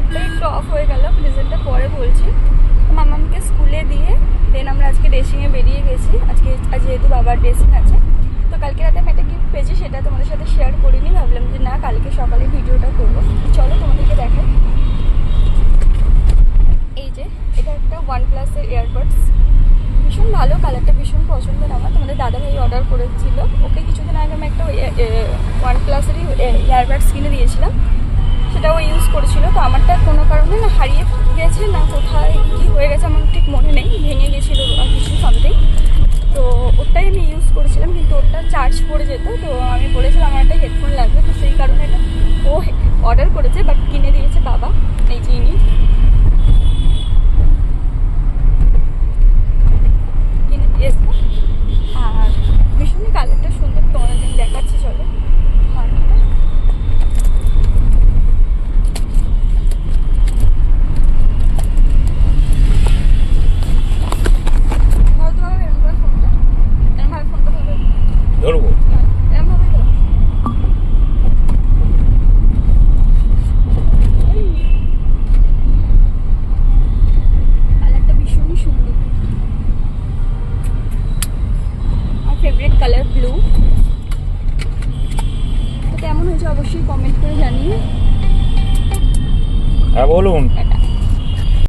মুডটা একটু অফ হয়ে গেল, রিজনটা পরে বলছি। মামামকে স্কুলে দিয়ে দেন আমরা আজকে ড্রেসিংয়ে বেরিয়ে গেছি। আজ যেহেতু বাবার ড্রেসিং আছে, তো কালকে রাতে আমি একটা গিফট পেয়েছি, সেটা তোমাদের সাথে শেয়ার করিনি, ভাবলাম যে না কালকে সকালে ভিডিওটা করবো। চলো তোমাদেরকে দেখাই। এই যে এটা একটা OnePlus-এর এয়ারবাডস, ভীষণ ভালো, কালারটা ভীষণ পছন্দের আমার। তোমাদের দাদাভাই অর্ডার করেছিল, ওকে কিছুদিন আগে আমি একটা OnePlus-এরই এয়ারবাডস কিনে দিয়েছিলাম, সেটাও ইউজ করেছিল। তো আমারটা কোনো কারণে না হারিয়ে গেছে, না কোথায় কী হয়ে গেছে আমার ঠিক মনে নেই, ভেঙে গেছিলো কিছু সামথিং। তো ওটাই আমি ইউজ করেছিলাম, কিন্তু ওটা চার্জ পড়ে যেত। তো আমি বলেছিলাম আমার একটা হেডফোন লাগবে, তো সেই কারণে এটা ও অর্ডার করেছে, বাট কিনে দিয়েছে বাবা। এই যে ইনি কিনে দিয়েছে, আর ভীষণই কালারটা সুন্দর, তোমাদের দেখাচ্ছি চলো। ধরবো কালারটা ভীষণই সুন্দর, আমার ফেভারিট কালার ব্লু। তো কেমন হয়েছে অবশ্যই কমেন্ট করে জানিয়ে। হ্যাঁ বলুন।